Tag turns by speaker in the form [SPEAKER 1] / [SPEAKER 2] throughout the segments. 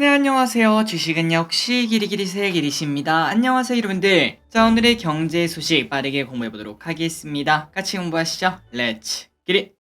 [SPEAKER 1] 네, 안녕하세요. 주식은 역시 기리기리 새기리십니다. 안녕하세요, 여러분들. 자, 오늘의 경제 소식 빠르게 공부해 보도록 하겠습니다. 같이 공부하시죠. 렛츠 기리.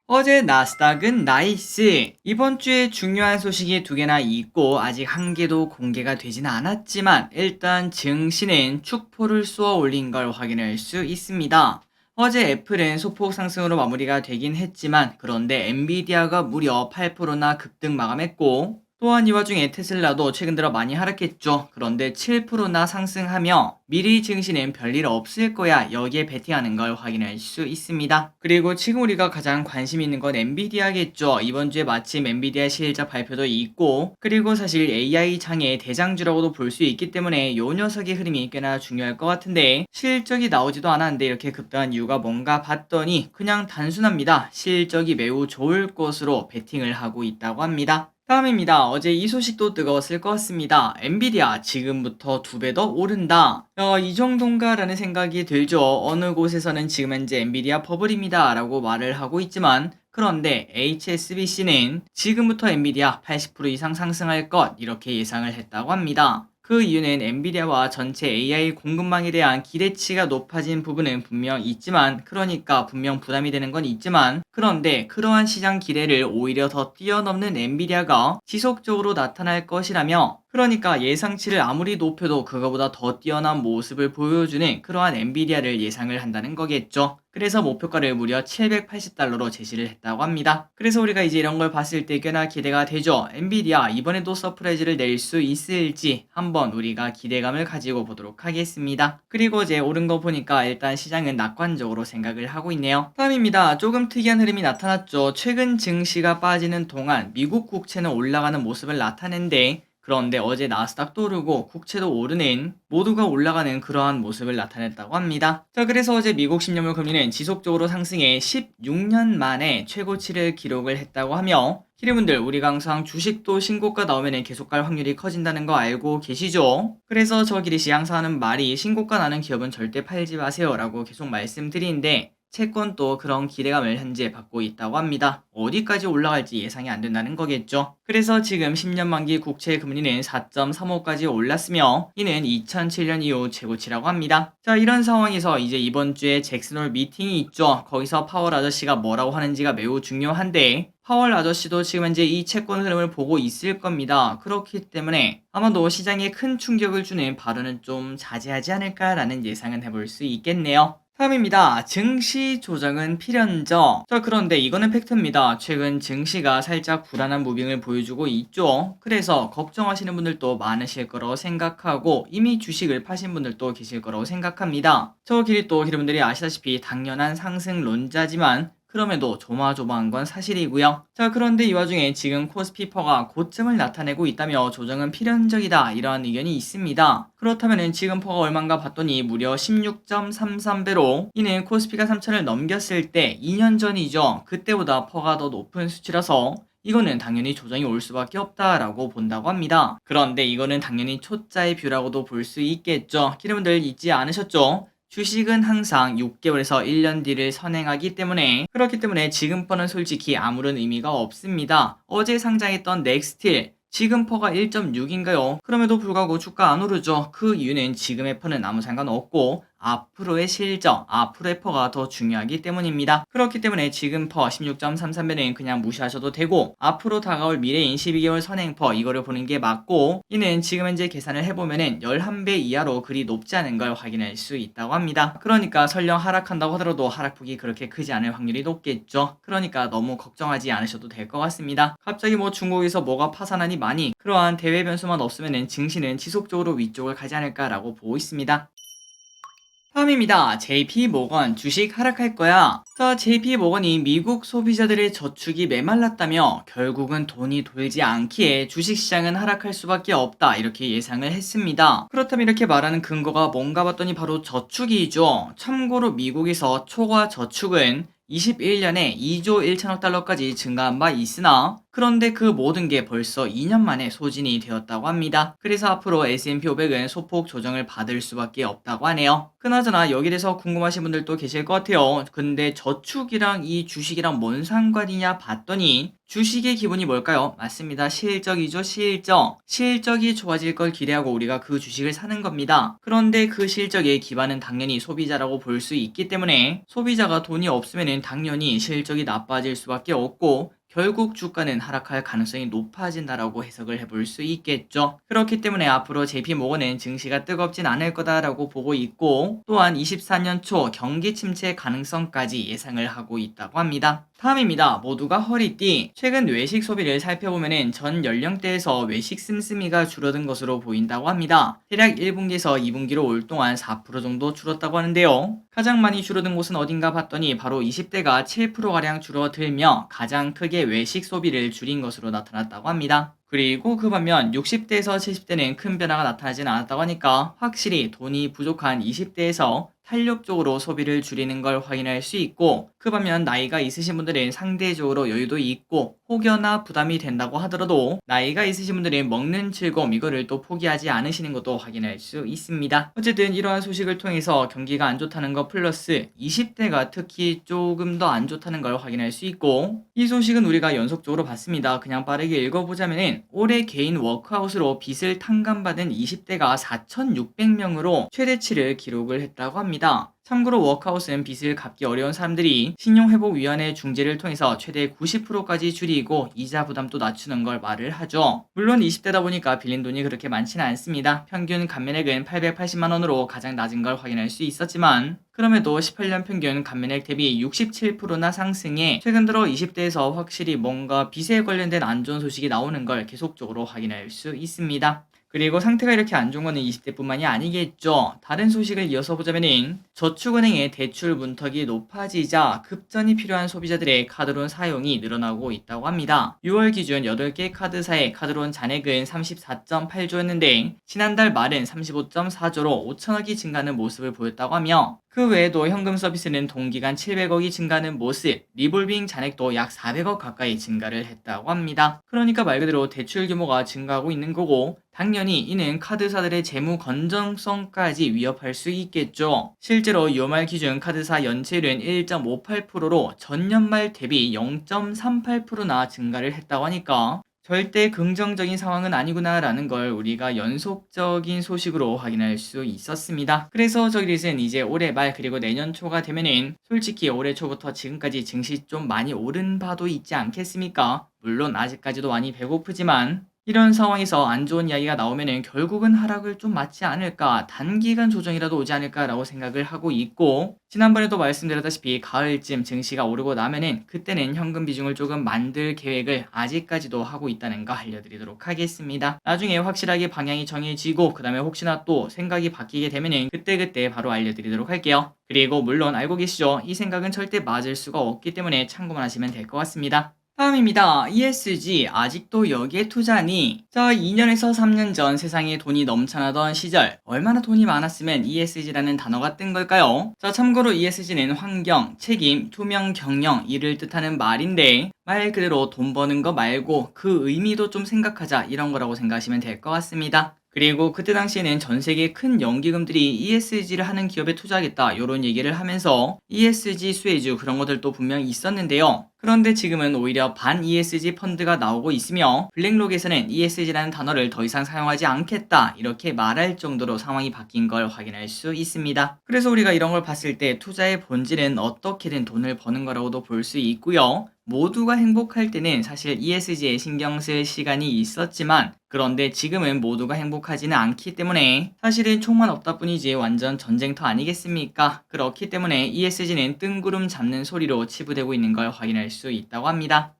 [SPEAKER 1] 어제 나스닥은 나이스. 이번 주에 중요한 소식이 두 개나 있고 아직 한 개도 공개가 되지는 않았지만 일단 증시는 축포를 쏘아 올린 걸 확인할 수 있습니다. 어제 애플은 소폭 상승으로 마무리가 되긴 했지만 그런데 엔비디아가 무려 8%나 급등 마감했고 또한 이 와중에 테슬라도 최근 들어 많이 하락했죠. 그런데 7%나 상승하며 미리 증시는 별일 없을 거야 여기에 베팅하는 걸 확인할 수 있습니다. 그리고 지금 우리가 가장 관심 있는 건 엔비디아겠죠. 이번 주에 마침 엔비디아 실적 발표도 있고 그리고 사실 AI 장의 대장주라고도 볼 수 있기 때문에 요 녀석의 흐름이 꽤나 중요할 것 같은데 실적이 나오지도 않았는데 이렇게 급등한 이유가 뭔가 봤더니 그냥 단순합니다. 실적이 매우 좋을 것으로 베팅을 하고 있다고 합니다. 다음입니다. 어제 이 소식도 뜨거웠을 것 같습니다. 엔비디아 지금부터 2배 더 오른다. 이 정도인가 라는 생각이 들죠. 어느 곳에서는 지금 현재 엔비디아 버블입니다 라고 말을 하고 있지만 그런데 HSBC는 지금부터 엔비디아 80% 이상 상승할 것 이렇게 예상을 했다고 합니다. 그 이유는 엔비디아와 전체 AI 공급망에 대한 기대치가 높아진 부분은 분명 있지만 그러니까 분명 부담이 되는 건 있지만 그런데 그러한 시장 기대를 오히려 더 뛰어넘는 엔비디아가 지속적으로 나타날 것이라며 그러니까 예상치를 아무리 높여도 그거보다 더 뛰어난 모습을 보여주는 그러한 엔비디아를 예상을 한다는 거겠죠. 그래서 목표가를 무려 780달러로 제시를 했다고 합니다. 그래서 우리가 이제 이런 걸 봤을 때 꽤나 기대가 되죠. 엔비디아 이번에도 서프라이즈를 낼 수 있을지 한번 우리가 기대감을 가지고 보도록 하겠습니다. 그리고 이제 오른 거 보니까 일단 시장은 낙관적으로 생각을 하고 있네요. 다음입니다. 조금 특이한 흐름이 나타났죠. 최근 증시가 빠지는 동안 미국 국채는 올라가는 모습을 나타낸데 그런데 어제 나스닥도 오르고 국채도 오르는 모두가 올라가는 그러한 모습을 나타냈다고 합니다. 자, 그래서 어제 미국 10년물 금리는 지속적으로 상승해 16년 만에 최고치를 기록을 했다고 하며 키리분들 우리가 항상 주식도 신고가 나오면 계속 갈 확률이 커진다는 거 알고 계시죠? 그래서 저 기리씨 항상 하는 말이 신고가 나는 기업은 절대 팔지 마세요 라고 계속 말씀드리는데 채권도 그런 기대감을 현재 받고 있다고 합니다. 어디까지 올라갈지 예상이 안 된다는 거겠죠. 그래서 지금 10년 만기 국채 금리는 4.35까지 올랐으며 이는 2007년 이후 최고치라고 합니다. 자, 이런 상황에서 이제 이번 주에 잭슨홀 미팅이 있죠. 거기서 파월 아저씨가 뭐라고 하는지가 매우 중요한데 파월 아저씨도 지금 현재 이 채권 흐름을 보고 있을 겁니다. 그렇기 때문에 아마도 시장에 큰 충격을 주는 발언은 좀 자제하지 않을까라는 예상은 해볼 수 있겠네요. 다음입니다. 증시 조정은 필연적. 자, 그런데 이거는 팩트입니다. 최근 증시가 살짝 불안한 무빙을 보여주고 있죠. 그래서 걱정하시는 분들도 많으실 거라고 생각하고 이미 주식을 파신 분들도 계실 거라고 생각합니다. 저 길이 또 여러분들이 아시다시피 당연한 상승론자지만 그럼에도 조마조마한 건 사실이고요. 자, 그런데 이 와중에 지금 코스피퍼가 고점을 나타내고 있다며 조정은 필연적이다 이러한 의견이 있습니다. 그렇다면 지금 퍼가 얼마인가 봤더니 무려 16.33배로 이는 코스피가 3천을 넘겼을 때 2년 전이죠. 그때보다 퍼가 더 높은 수치라서 이거는 당연히 조정이 올 수밖에 없다라고 본다고 합니다. 그런데 이거는 당연히 초짜의 뷰라고도 볼 수 있겠죠. 여러분들 잊지 않으셨죠? 주식은 항상 6개월에서 1년 뒤를 선행하기 때문에 그렇기 때문에 지금 퍼는 솔직히 아무런 의미가 없습니다. 어제 상장했던 넥스틸 지금 퍼가 1.6인가요? 그럼에도 불구하고 주가 안 오르죠. 그 이유는 지금의 퍼는 아무 상관없고 앞으로의 실적, 앞으로의 퍼가 더 중요하기 때문입니다. 그렇기 때문에 지금 퍼 16.33배는 그냥 무시하셔도 되고 앞으로 다가올 미래인 12개월 선행 퍼 이거를 보는 게 맞고 이는 지금 현재 계산을 해보면은 11배 이하로 그리 높지 않은 걸 확인할 수 있다고 합니다. 그러니까 설령 하락한다고 하더라도 하락폭이 그렇게 크지 않을 확률이 높겠죠. 그러니까 너무 걱정하지 않으셔도 될 것 같습니다. 갑자기 뭐 중국에서 뭐가 파산하니 많이 그러한 대외 변수만 없으면은 증시는 지속적으로 위쪽을 가지 않을까라고 보고 있습니다. 다음입니다. JP모건 주식 하락할 거야. 자, JP모건이 미국 소비자들의 저축이 메말랐다며 결국은 돈이 돌지 않기에 주식시장은 하락할 수밖에 없다 이렇게 예상을 했습니다. 그렇다면 이렇게 말하는 근거가 뭔가 봤더니 바로 저축이죠. 참고로 미국에서 초과 저축은 21년에 2조 1천억 달러까지 증가한 바 있으나 그런데 그 모든 게 벌써 2년 만에 소진이 되었다고 합니다. 그래서 앞으로 S&P 500은 소폭 조정을 받을 수밖에 없다고 하네요. 그나저나 여기 대해서 궁금하신 분들도 계실 것 같아요. 근데 저축이랑 이 주식이랑 뭔 상관이냐 봤더니 주식의 기본이 뭘까요? 맞습니다. 실적이죠, 실적. 실적이 좋아질 걸 기대하고 우리가 그 주식을 사는 겁니다. 그런데 그 실적의 기반은 당연히 소비자라고 볼 수 있기 때문에 소비자가 돈이 없으면 당연히 실적이 나빠질 수밖에 없고 결국 주가는 하락할 가능성이 높아진다라고 해석을 해볼 수 있겠죠. 그렇기 때문에 앞으로 JP모건은 증시가 뜨겁진 않을 거다라고 보고 있고 또한 24년 초 경기 침체 가능성까지 예상을 하고 있다고 합니다. 다음입니다. 모두가 허리띠. 최근 외식 소비를 살펴보면 전 연령대에서 외식 씀씀이가 줄어든 것으로 보인다고 합니다. 대략 1분기에서 2분기로 올 동안 4% 정도 줄었다고 하는데요. 가장 많이 줄어든 곳은 어딘가 봤더니 바로 20대가 7%가량 줄어들며 가장 크게 외식 소비를 줄인 것으로 나타났다고 합니다. 그리고 그 반면 60대에서 70대는 큰 변화가 나타나진 않았다고 하니까 확실히 돈이 부족한 20대에서 탄력적으로 소비를 줄이는 걸 확인할 수 있고 그 반면 나이가 있으신 분들은 상대적으로 여유도 있고 혹여나 부담이 된다고 하더라도 나이가 있으신 분들은 먹는 즐거움 이거를 또 포기하지 않으시는 것도 확인할 수 있습니다. 어쨌든 이러한 소식을 통해서 경기가 안 좋다는 것 플러스 20대가 특히 조금 더 안 좋다는 걸 확인할 수 있고 이 소식은 우리가 연속적으로 봤습니다. 그냥 빠르게 읽어보자면은 올해 개인 워크아웃으로 빚을 탕감받은 20대가 4,600명으로 최대치를 기록을 했다고 합니다. 참고로 워크아웃은 빚을 갚기 어려운 사람들이 신용회복위원회 중재를 통해서 최대 90%까지 줄이고 이자 부담도 낮추는 걸 말을 하죠. 물론 20대다 보니까 빌린 돈이 그렇게 많지는 않습니다. 평균 감면액은 880만원으로 가장 낮은 걸 확인할 수 있었지만 그럼에도 18년 평균 감면액 대비 67%나 상승해 최근 들어 20대에서 확실히 뭔가 빚에 관련된 안 좋은 소식이 나오는 걸 계속적으로 확인할 수 있습니다. 그리고 상태가 이렇게 안 좋은 거는 20대뿐만이 아니겠죠. 다른 소식을 이어서 보자면은 저축은행의 대출 문턱이 높아지자 급전이 필요한 소비자들의 카드론 사용이 늘어나고 있다고 합니다. 6월 기준 8개 카드사의 카드론 잔액은 34.8조였는데 지난달 말은 35.4조로 5천억이 증가하는 모습을 보였다고 하며 그 외에도 현금 서비스는 동기간 700억이 증가하는 모습, 리볼빙 잔액도 약 400억 가까이 증가를 했다고 합니다. 그러니까 말 그대로 대출 규모가 증가하고 있는 거고 당연히 이는 카드사들의 재무 건전성까지 위협할 수 있겠죠. 실제로 6월 기준 카드사 연체율은 1.58%로 전년 말 대비 0.38%나 증가를 했다고 하니까 절대 긍정적인 상황은 아니구나 라는 걸 우리가 연속적인 소식으로 확인할 수 있었습니다. 그래서 저기는 이제 올해 말 그리고 내년 초가 되면은 솔직히 올해 초부터 지금까지 증시 좀 많이 오른 바도 있지 않겠습니까? 물론 아직까지도 많이 배고프지만 이런 상황에서 안 좋은 이야기가 나오면은 결국은 하락을 좀 맞지 않을까, 단기간 조정이라도 오지 않을까라고 생각을 하고 있고 지난번에도 말씀드렸다시피 가을쯤 증시가 오르고 나면은 그때는 현금 비중을 조금 만들 계획을 아직까지도 하고 있다는 거 알려드리도록 하겠습니다. 나중에 확실하게 방향이 정해지고 그 다음에 혹시나 또 생각이 바뀌게 되면은 그때그때 바로 알려드리도록 할게요. 그리고 물론 알고 계시죠? 이 생각은 절대 맞을 수가 없기 때문에 참고만 하시면 될 것 같습니다. 다음입니다. ESG 아직도 여기에 투자니? 자, 2년에서 3년 전 세상에 돈이 넘쳐나던 시절 얼마나 돈이 많았으면 ESG라는 단어가 뜬 걸까요? 자, 참고로 ESG는 환경, 책임, 투명 경영 이를 뜻하는 말인데 말 그대로 돈 버는 거 말고 그 의미도 좀 생각하자 이런 거라고 생각하시면 될 것 같습니다. 그리고 그때 당시에는 전 세계 큰 연기금들이 ESG를 하는 기업에 투자하겠다 이런 얘기를 하면서 ESG 수혜주 그런 것들도 분명히 있었는데요. 그런데 지금은 오히려 반 ESG 펀드가 나오고 있으며 블랙록에서는 ESG라는 단어를 더 이상 사용하지 않겠다 이렇게 말할 정도로 상황이 바뀐 걸 확인할 수 있습니다. 그래서 우리가 이런 걸 봤을 때 투자의 본질은 어떻게든 돈을 버는 거라고도 볼 수 있고요. 모두가 행복할 때는 사실 ESG에 신경 쓸 시간이 있었지만 그런데 지금은 모두가 행복하지는 않기 때문에 사실은 총만 없다 뿐이지 완전 전쟁터 아니겠습니까? 그렇기 때문에 ESG는 뜬구름 잡는 소리로 치부되고 있는 걸 확인할 수 있다고 합니다.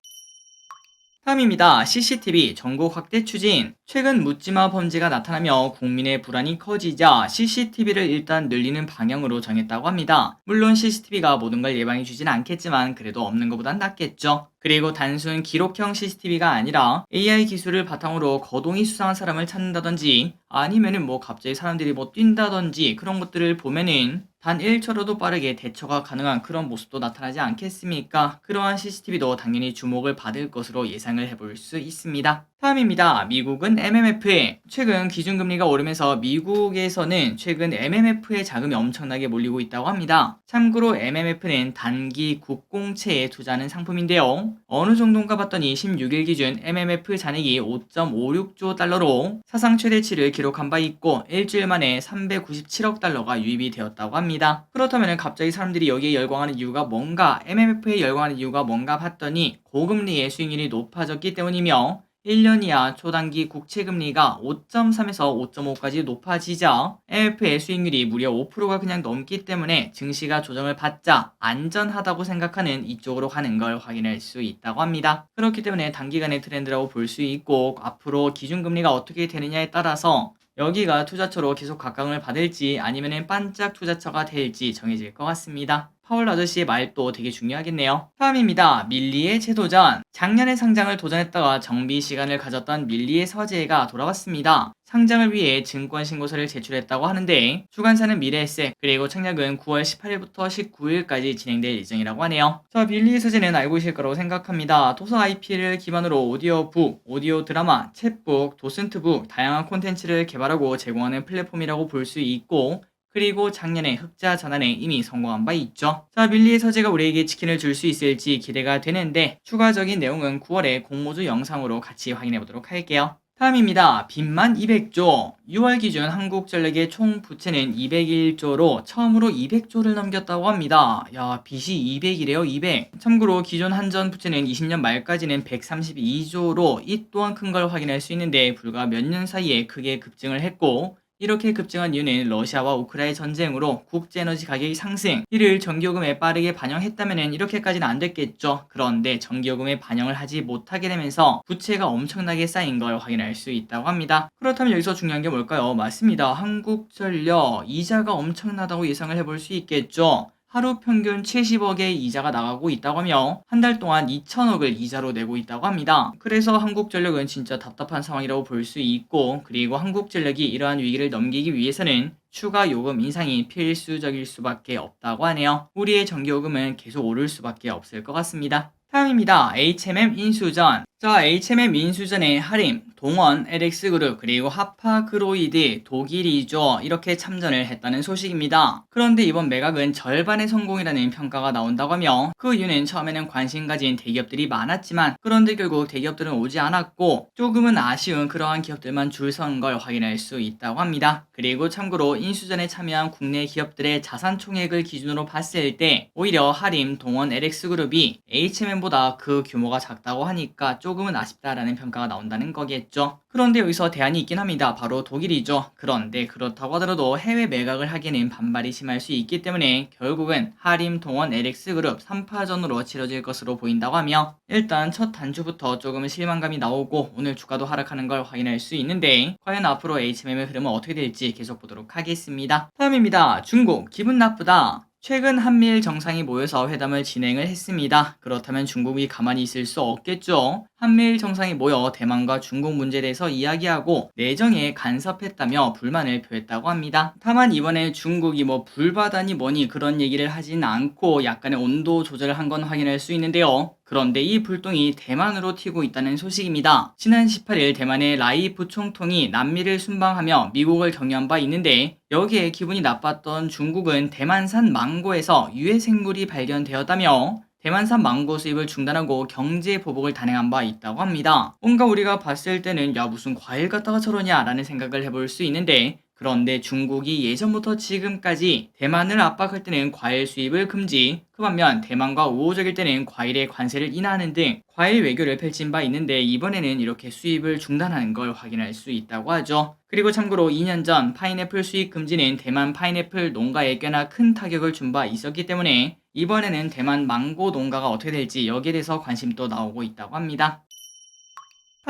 [SPEAKER 1] 다음입니다. CCTV 전국 확대 추진. 최근 묻지마 범죄가 나타나며 국민의 불안이 커지자 CCTV를 일단 늘리는 방향으로 정했다고 합니다. 물론 CCTV가 모든 걸 예방해주진 않겠지만 그래도 없는 것보단 낫겠죠. 그리고 단순 기록형 CCTV가 아니라 AI 기술을 바탕으로 거동이 수상한 사람을 찾는다든지 아니면은 뭐 갑자기 사람들이 뭐 뛴다든지 그런 것들을 보면은 단 1초라도 빠르게 대처가 가능한 그런 모습도 나타나지 않겠습니까? 그러한 CCTV도 당연히 주목을 받을 것으로 예상을 해볼 수 있습니다. 다음입니다. 미국은 MMF에 최근 기준금리가 오르면서 미국에서는 최근 MMF의 자금이 엄청나게 몰리고 있다고 합니다. 참고로 MMF는 단기 국공채에 투자하는 상품인데요. 어느 정도인가 봤더니 16일 기준 MMF 잔액이 5.56조 달러로 사상 최대치를 기록한 바 있고 일주일 만에 397억 달러가 유입이 되었다고 합니다. 그렇다면 갑자기 사람들이 여기에 열광하는 이유가 뭔가, MMF에 열광하는 이유가 뭔가 봤더니 고금리의 수익률이 높아졌기 때문이며 1년 이하 초단기 국채금리가 5.3에서 5.5까지 높아지자 MF의 수익률이 무려 5%가 그냥 넘기 때문에 증시가 조정을 받자 안전하다고 생각하는 이쪽으로 가는 걸 확인할 수 있다고 합니다. 그렇기 때문에 단기간의 트렌드라고 볼 수 있고 앞으로 기준금리가 어떻게 되느냐에 따라서 여기가 투자처로 계속 각광을 받을지 아니면 반짝 투자처가 될지 정해질 것 같습니다. 파월 아저씨의 말도 되게 중요하겠네요. 다음입니다. 밀리의 재도전. 작년에 상장을 도전했다가 정비 시간을 가졌던 밀리의 서재가 돌아왔습니다. 상장을 위해 증권신고서를 제출했다고 하는데 주관사는 미래에셋, 그리고 청약은 9월 18일부터 19일까지 진행될 예정이라고 하네요. 자, 밀리의 서재는 알고 계실 거라고 생각합니다. 도서 IP를 기반으로 오디오북, 오디오 드라마, 챗북, 도슨트북 다양한 콘텐츠를 개발하고 제공하는 플랫폼이라고 볼 수 있고, 그리고 작년에 흑자 전환에 이미 성공한 바 있죠. 자, 밀리의 서재가 우리에게 치킨을 줄 수 있을지 기대가 되는데 추가적인 내용은 9월에 공모주 영상으로 같이 확인해 보도록 할게요. 다음입니다. 빚만 200조. 6월 기준 한국전력의 총 부채는 201조로 처음으로 200조를 넘겼다고 합니다. 야, 빚이 200이래요, 200. 참고로 기존 한전 부채는 20년 말까지는 132조로 이 또한 큰 걸 확인할 수 있는데 불과 몇 년 사이에 크게 급증을 했고, 이렇게 급증한 이유는 러시아와 우크라이나 전쟁으로 국제에너지 가격이 상승, 이를 전기요금에 빠르게 반영했다면 이렇게까지는 안 됐겠죠. 그런데 전기요금에 반영을 하지 못하게 되면서 부채가 엄청나게 쌓인 걸 확인할 수 있다고 합니다. 그렇다면 여기서 중요한 게 뭘까요? 맞습니다. 한국전력 이자가 엄청나다고 예상을 해볼 수 있겠죠. 하루 평균 70억의 이자가 나가고 있다고 하며 한 달 동안 2천억을 이자로 내고 있다고 합니다. 그래서 한국전력은 진짜 답답한 상황이라고 볼 수 있고, 그리고 한국전력이 이러한 위기를 넘기기 위해서는 추가 요금 인상이 필수적일 수밖에 없다고 하네요. 우리의 전기요금은 계속 오를 수밖에 없을 것 같습니다. 다음입니다. HMM 인수전. 자, HMM 인수전에 하림, 동원, LX그룹, 그리고 하파그로이드, 독일이죠. 이렇게 참전을 했다는 소식입니다. 그런데 이번 매각은 절반의 성공이라는 평가가 나온다고 하며 그 이유는 처음에는 관심 가진 대기업들이 많았지만 그런데 결국 대기업들은 오지 않았고 조금은 아쉬운 그러한 기업들만 줄 선 걸 확인할 수 있다고 합니다. 그리고 참고로 인수전에 참여한 국내 기업들의 자산 총액을 기준으로 봤을 때 오히려 하림, 동원, LX그룹이 HMM보다 그 규모가 작다고 하니까 조금은 아쉽다라는 평가가 나온다는 거겠죠. 그런데 여기서 대안이 있긴 합니다. 바로 독일이죠. 그런데 그렇다고 하더라도 해외 매각을 하기에는 반발이 심할 수 있기 때문에 결국은 하림, 동원, LX그룹 3파전으로 치러질 것으로 보인다고 하며 일단 첫 단추부터 조금은 실망감이 나오고 오늘 주가도 하락하는 걸 확인할 수 있는데 과연 앞으로 HMM의 흐름은 어떻게 될지 계속 보도록 하겠습니다. 다음입니다. 중국 기분 나쁘다. 최근 한미일 정상이 모여서 회담을 진행을 했습니다. 그렇다면 중국이 가만히 있을 수 없겠죠. 한미일 정상이 모여 대만과 중국 문제에 대해서 이야기하고 내정에 간섭했다며 불만을 표했다고 합니다. 다만 이번에 중국이 뭐 불바다니 뭐니 그런 얘기를 하진 않고 약간의 온도 조절을 한 건 확인할 수 있는데요. 그런데 이 불똥이 대만으로 튀고 있다는 소식입니다. 지난 18일 대만의 라이 부총통이 남미를 순방하며 미국을 격려한 바 있는데 여기에 기분이 나빴던 중국은 대만산 망고에서 유해 생물이 발견되었다며 대만산 망고 수입을 중단하고 경제 보복을 단행한 바 있다고 합니다. 뭔가 우리가 봤을 때는 야 무슨 과일 갖다가 저러냐 라는 생각을 해볼 수 있는데 그런데 중국이 예전부터 지금까지 대만을 압박할 때는 과일 수입을 금지, 그 반면 대만과 우호적일 때는 과일에 관세를 인하하는 등 과일 외교를 펼친 바 있는데 이번에는 이렇게 수입을 중단하는 걸 확인할 수 있다고 하죠. 그리고 참고로 2년 전 파인애플 수입 금지는 대만 파인애플 농가에 꽤나 큰 타격을 준 바 있었기 때문에 이번에는 대만 망고 농가가 어떻게 될지 여기에 대해서 관심도 나오고 있다고 합니다.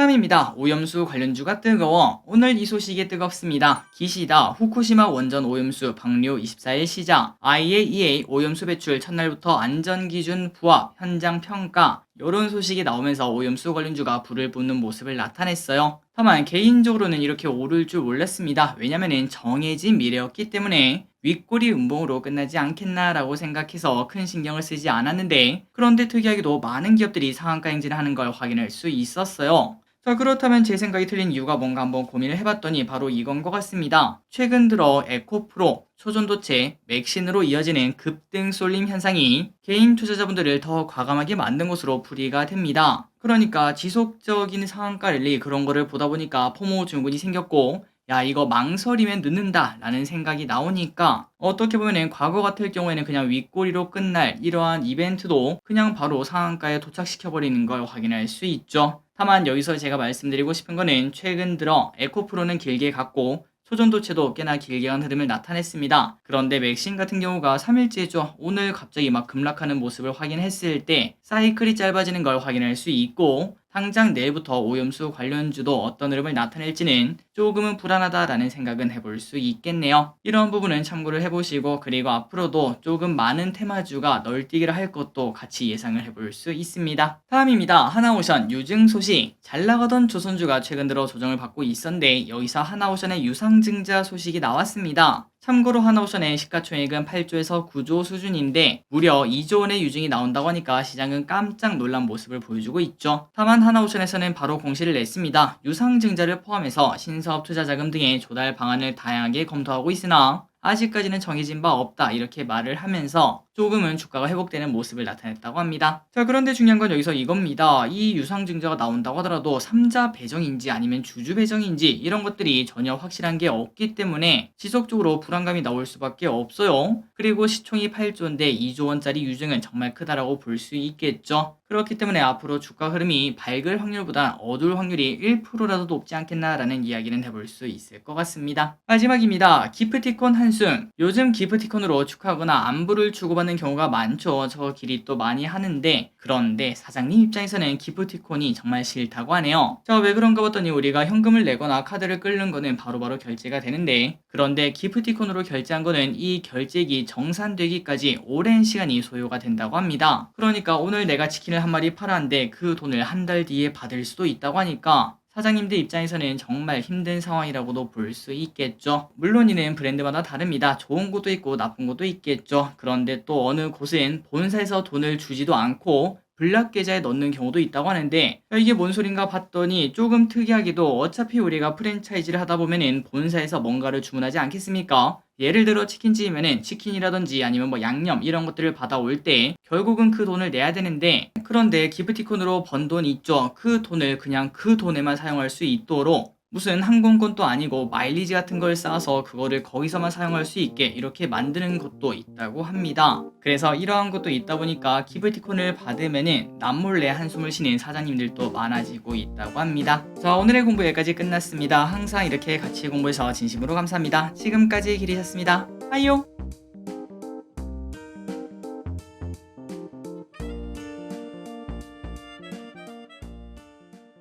[SPEAKER 1] 다음입니다. 오염수 관련주가 뜨거워. 오늘 이 소식이 뜨겁습니다. 기시다 후쿠시마 원전 오염수 방류 24일 시작. IAEA 오염수 배출 첫날부터 안전기준 부합 현장 평가 이런 소식이 나오면서 오염수 관련주가 불을 뿜는 모습을 나타냈어요. 다만 개인적으로는 이렇게 오를 줄 몰랐습니다. 왜냐면은 정해진 미래였기 때문에 윗꼬리 음봉으로 끝나지 않겠나라고 생각해서 큰 신경을 쓰지 않았는데, 그런데 특이하게도 많은 기업들이 상한가 행진을 하는 걸 확인할 수 있었어요. 자, 그렇다면 제 생각이 틀린 이유가 뭔가 한번 고민을 해봤더니 바로 이건 것 같습니다. 최근 들어 에코프로, 초전도체, 맥신으로 이어지는 급등 쏠림 현상이 개인 투자자분들을 더 과감하게 만든 것으로 풀이가 됩니다. 그러니까 지속적인 상한가 랠리 그런 거를 보다 보니까 포모 증후군이 생겼고, 야, 이거 망설이면 늦는다 라는 생각이 나오니까 어떻게 보면은 과거 같을 경우에는 그냥 윗꼬리로 끝날 이러한 이벤트도 그냥 바로 상한가에 도착시켜버리는 걸 확인할 수 있죠. 다만 여기서 제가 말씀드리고 싶은 거는 최근 들어 에코프로는 길게 갔고 초전도체도 꽤나 길게 간 흐름을 나타냈습니다. 그런데 맥신 같은 경우가 3일째죠. 오늘 갑자기 막 급락하는 모습을 확인했을 때 사이클이 짧아지는 걸 확인할 수 있고, 당장 내일부터 오염수 관련주도 어떤 흐름을 나타낼지는 조금은 불안하다라는 생각은 해볼 수 있겠네요. 이런 부분은 참고를 해보시고, 그리고 앞으로도 조금 많은 테마주가 널뛰기를 할 것도 같이 예상을 해볼 수 있습니다. 다음입니다. 하나오션 유증 소식. 잘 나가던 조선주가 최근 들어 조정을 받고 있었는데 여기서 하나오션의 유상증자 소식이 나왔습니다. 참고로 하나오션의 시가총액은 8조에서 9조 수준인데 무려 2조 원의 유증이 나온다고 하니까 시장은 깜짝 놀란 모습을 보여주고 있죠. 다만 하나오션에서는 바로 공시를 냈습니다. 유상증자를 포함해서 신사업 투자자금 등의 조달 방안을 다양하게 검토하고 있으나 아직까지는 정해진 바 없다 이렇게 말을 하면서 조금은 주가가 회복되는 모습을 나타냈다고 합니다. 자, 그런데 중요한 건 여기서 이겁니다. 이 유상증자가 나온다고 하더라도 3자 배정인지 아니면 주주 배정인지 이런 것들이 전혀 확실한 게 없기 때문에 지속적으로 불안감이 나올 수밖에 없어요. 그리고 시총이 8조인데 2조 원짜리 유증은 정말 크다라고 볼 수 있겠죠. 그렇기 때문에 앞으로 주가 흐름이 밝을 확률보다 어두울 확률이 1%라도 높지 않겠나라는 이야기는 해볼 수 있을 것 같습니다. 마지막입니다. 기프티콘 한숨. 요즘 기프티콘으로 축하하거나 안부를 주고받는 경우가 많죠. 저 길이 또 많이 하는데, 그런데 사장님 입장에서는 기프티콘이 정말 싫다고 하네요. 자, 왜 그런가 봤더니 우리가 현금을 내거나 카드를 끌는 거는 바로바로 결제가 되는데, 그런데 기프티콘으로 결제한 거는 이 결제기 정산되기까지 오랜 시간이 소요가 된다고 합니다. 그러니까 오늘 내가 치킨을 한 마리 팔았는데 그 돈을 한 달 뒤에 받을 수도 있다고 하니까 사장님들 입장에서는 정말 힘든 상황이라고도 볼 수 있겠죠. 물론 이는 브랜드마다 다릅니다. 좋은 곳도 있고 나쁜 곳도 있겠죠. 그런데 또 어느 곳은 본사에서 돈을 주지도 않고 블락 계좌에 넣는 경우도 있다고 하는데, 이게 뭔 소린가 봤더니 조금 특이하게도 어차피 우리가 프랜차이즈를 하다 보면은 본사에서 뭔가를 주문하지 않겠습니까? 예를 들어 치킨집이면은 치킨이라든지 아니면 뭐 양념 이런 것들을 받아올 때 결국은 그 돈을 내야 되는데, 그런데 기프티콘으로 번 돈 있죠. 그 돈을 그냥 그 돈에만 사용할 수 있도록 무슨 항공권도 아니고 마일리지 같은 걸 쌓아서 그거를 거기서만 사용할 수 있게 이렇게 만드는 것도 있다고 합니다. 그래서 이러한 것도 있다 보니까 기프티콘을 받으면은 남몰래 한숨을 쉬는 사장님들도 많아지고 있다고 합니다. 자, 오늘의 공부 여기까지 끝났습니다. 항상 이렇게 같이 공부해서 진심으로 감사합니다. 지금까지 길이셨습니다. 아이요.